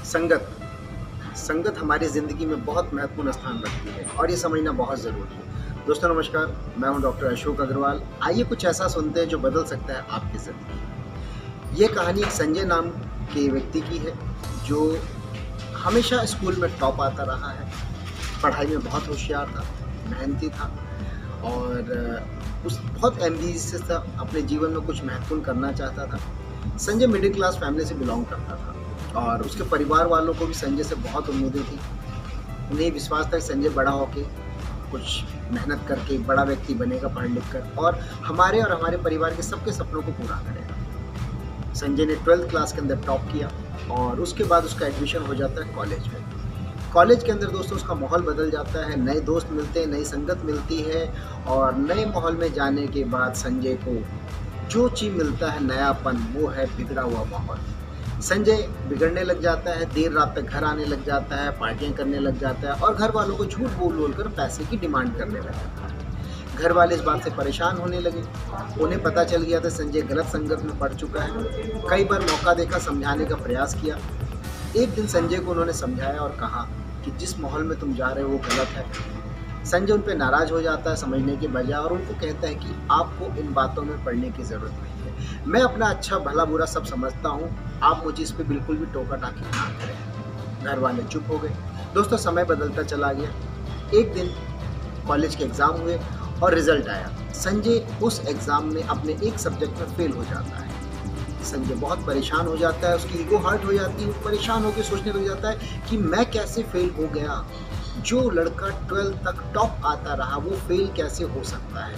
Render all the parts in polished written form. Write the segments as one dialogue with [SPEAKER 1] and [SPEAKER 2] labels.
[SPEAKER 1] संगत संगत हमारी ज़िंदगी में बहुत महत्वपूर्ण स्थान रखती है और ये समझना बहुत ज़रूरी है। दोस्तों नमस्कार, मैं हूं डॉक्टर अशोक अग्रवाल। आइए कुछ ऐसा सुनते हैं जो बदल सकता है आपकी ज़िंदगी। ये कहानी एक संजय नाम के व्यक्ति की है जो हमेशा स्कूल में टॉप आता रहा है, पढ़ाई में बहुत होशियार था, मेहनती था और उस बहुत एम्बिशियस था, अपने जीवन में कुछ महत्वपूर्ण करना चाहता था। संजय मिडिल क्लास फैमिली से बिलोंग करता था और उसके परिवार वालों को भी संजय से बहुत उम्मीदें थी। उन्हें विश्वास था कि संजय बड़ा होके कुछ मेहनत करके एक बड़ा व्यक्ति बनेगा पढ़ लिख कर और हमारे परिवार के सबके सपनों को पूरा करेगा। संजय ने 12th क्लास के अंदर टॉप किया और उसके बाद उसका एडमिशन हो जाता है कॉलेज में। कॉलेज के अंदर दोस्तों उसका माहौल बदल जाता है, नए दोस्त मिलते हैं, नई संगत मिलती है और नए माहौल में जाने के बाद संजय को जो चीज़ मिलता है नयापन, वो है बिगड़ा हुआ माहौल। संजय बिगड़ने लग जाता है, देर रात तक घर आने लग जाता है, पार्टियां करने लग जाता है और घर वालों को झूठ बोल कर पैसे की डिमांड करने लग जाता है। घर वाले इस बात से परेशान होने लगे। उन्हें पता चल गया था संजय गलत संगत में पड़ चुका है। कई बार मौका देखा, समझाने का प्रयास किया। एक दिन संजय को उन्होंने समझाया और कहा कि जिस माहौल में तुम जा रहे हो वो गलत है। संजय उन पर नाराज़ हो जाता है समझने के बजाय और उनको कहता है कि आपको इन बातों में पड़ने की ज़रूरत नहीं है। मैं अपना अच्छा भला बुरा सब समझता हूँ, आप मुझे इस पर बिल्कुल भी टोका टाकी ना करें। घर वाले चुप हो गए। दोस्तों समय बदलता चला गया। एक दिन कॉलेज के एग्ज़ाम हुए और रिजल्ट आया। संजय उस एग्ज़ाम में अपने एक सब्जेक्ट में फेल हो जाता है। संजय बहुत परेशान हो जाता है, उसकी ईगो हर्ट हो जाती है, परेशान होकर सोचने लग जाता है कि मैं कैसे फेल हो गया। जो लड़का 12th तक टॉप आता रहा वो फेल कैसे हो सकता है।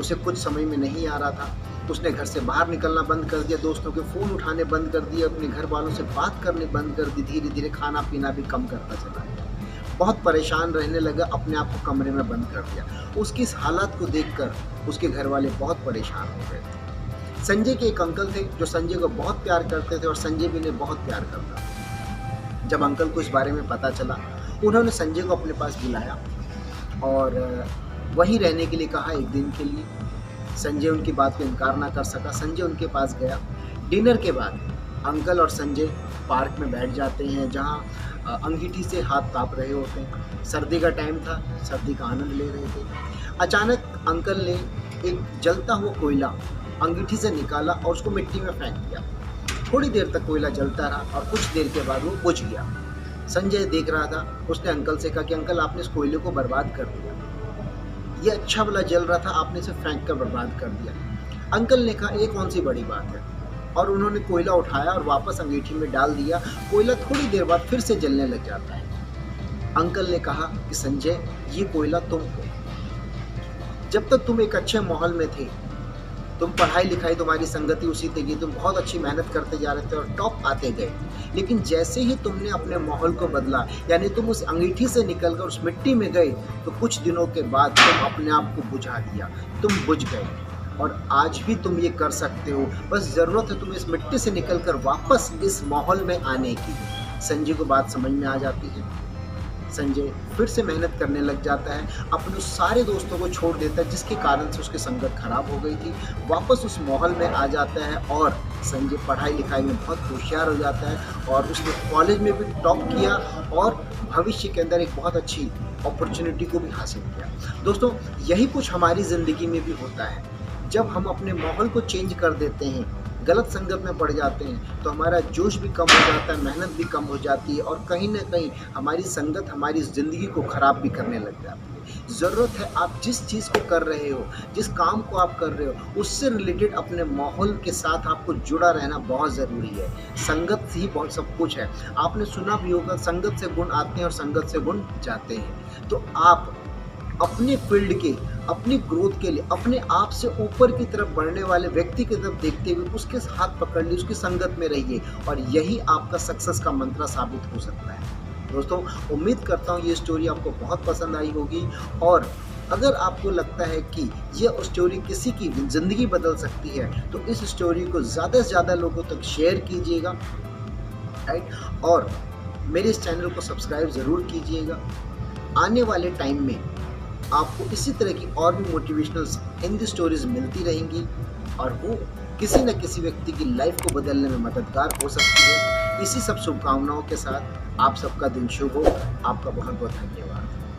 [SPEAKER 1] उसे कुछ समझ में नहीं आ रहा था। उसने घर से बाहर निकलना बंद कर दिया, दोस्तों के फ़ोन उठाने बंद कर दिए, अपने घर वालों से बात करने बंद कर दी, धीरे धीरे खाना पीना भी कम करता चला गया। बहुत परेशान रहने लगा, अपने आप को कमरे में बंद कर दिया। उसकी इस हालत को देखकर उसके घर वाले बहुत परेशान हो गए थे। संजय के एक अंकल थे जो संजय को बहुत प्यार करते थे और संजय भी उन्हें बहुत प्यार करता था। जब अंकल को इस बारे में पता चला, उन्होंने संजय को अपने पास बुलाया और वहीं रहने के लिए कहा एक दिन के लिए। संजय उनकी बात को इनकार ना कर सका। संजय उनके पास गया। डिनर के बाद अंकल और संजय पार्क में बैठ जाते हैं जहां अंगीठी से हाथ ताप रहे होते हैं। सर्दी का टाइम था, सर्दी का आनंद ले रहे थे। अचानक अंकल ने एक जलता हुआ कोयला अंगीठी से निकाला और उसको मिट्टी में फेंक दिया। थोड़ी देर तक कोयला जलता रहा और कुछ देर के बाद वो बुझ गया। संजय देख रहा था। उसने अंकल से कहा कि अंकल आपने इस कोयले को बर्बाद कर दिया, ये अच्छा वाला जल रहा था, आपने इसे फेंक कर बर्बाद कर दिया। अंकल ने कहा ये कौन सी बड़ी बात है, और उन्होंने कोयला उठाया और वापस अंगीठी में डाल दिया। कोयला थोड़ी देर बाद फिर से जलने लग जाता है। अंकल ने कहा कि संजय ये कोयला तुम हो। जब तक तुम एक अच्छे माहौल में थे, तुम पढ़ाई लिखाई तुम्हारी संगति उसी से की, तुम बहुत अच्छी मेहनत करते जा रहे थे और टॉप आते गए। लेकिन जैसे ही तुमने अपने माहौल को बदला, यानी तुम उस अंगीठी से निकलकर उस मिट्टी में गए, तो कुछ दिनों के बाद तुम अपने आप को बुझा दिया, तुम बुझ गए। और आज भी तुम ये कर सकते हो, बस ज़रूरत है तुम्हें इस मिट्टी से निकलकर वापस इस माहौल में आने की। संजय को बात समझ में आ जाती है। संजय फिर से मेहनत करने लग जाता है, अपने सारे दोस्तों को छोड़ देता है जिसके कारण से उसकी संगत खराब हो गई थी। वापस उस माहौल में आ जाता है और संजय पढ़ाई लिखाई में बहुत होशियार हो जाता है और उसने कॉलेज में भी टॉप किया और भविष्य के अंदर एक बहुत अच्छी अपॉर्चुनिटी को भी हासिल किया। दोस्तों यही कुछ हमारी ज़िंदगी में भी होता है। जब हम अपने माहौल को चेंज कर देते हैं, गलत संगत में पड़ जाते हैं, तो हमारा जोश भी कम हो जाता है, मेहनत भी कम हो जाती है और कहीं ना कहीं हमारी संगत हमारी ज़िंदगी को ख़राब भी करने लग जाती है। ज़रूरत है आप जिस चीज़ को कर रहे हो, जिस काम को आप कर रहे हो, उससे रिलेटेड अपने माहौल के साथ आपको जुड़ा रहना बहुत ज़रूरी है। संगत से ही बहुत सब कुछ है। आपने सुना भी होगा, संगत से गुण आते हैं और संगत से गुण जाते हैं। तो आप अपने फील्ड के, अपनी ग्रोथ के लिए अपने आप से ऊपर की तरफ बढ़ने वाले व्यक्ति की तरफ देखते हुए उसके हाथ पकड़ लीजिए, उसकी संगत में रहिए और यही आपका सक्सेस का मंत्र साबित हो सकता है। दोस्तों उम्मीद करता हूँ ये स्टोरी आपको बहुत पसंद आई होगी और अगर आपको लगता है कि यह स्टोरी किसी की ज़िंदगी बदल सकती है तो इस स्टोरी को ज़्यादा से ज़्यादा लोगों तक शेयर कीजिएगा, राइट। और मेरे इस चैनल को सब्सक्राइब ज़रूर कीजिएगा। आने वाले टाइम में आपको इसी तरह की और भी मोटिवेशनल हिंदी स्टोरीज मिलती रहेंगी और वो किसी न किसी व्यक्ति की लाइफ को बदलने में मददगार हो सकती है। इसी सब शुभकामनाओं के साथ आप सबका दिन शुभ हो। आपका बहुत बहुत धन्यवाद।